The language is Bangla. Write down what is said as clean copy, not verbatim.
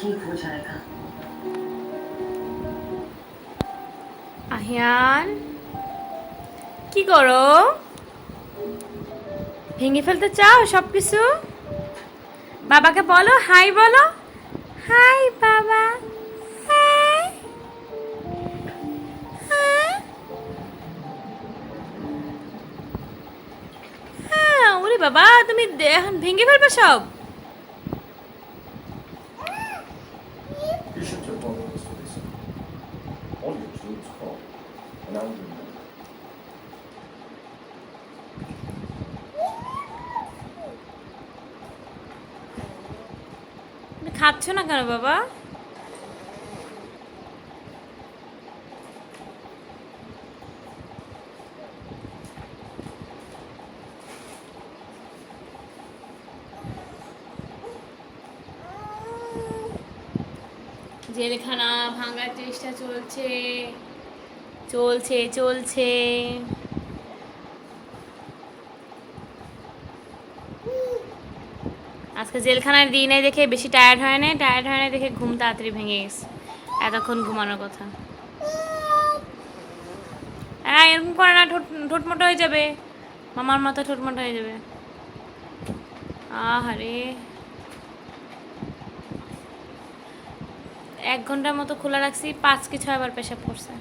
ठीक हो जाएगा। আহিয়ান, কি করো? ভেঙে ফেলতে চাও সব কিছু? বাবাকে বলো, হাই বলো। হাই বাবা। হাই। হাই। হ্যাঁ, ওরে বাবা, তুমি এখন ভেঙে ফেলবে সব? You should jump on this for this. All your tubes call. And I'm doing that. তুমি খাচ্ছ না কেন বাবা? জেলখানা ভাঙার চেষ্টা চলছে, চলছে চলছে। আজকে জেলখানার দিনে দেখে বেশি টায়ার্ড হয় না দেখে ঘুম তাড়াতাড়ি ভেঙে গেছে। এতক্ষণ ঘুমানোর কথা। হ্যাঁ, এরকম করে না, ঠোঁট ঠোঁট মোটা হয়ে যাবে। মামার মাথা ঠোঁট মোটা হয়ে যাবে। আহারে, 1 ঘন্টার মতো খোলা রাখছি, 5 কি 6 বার পেশাব করছে।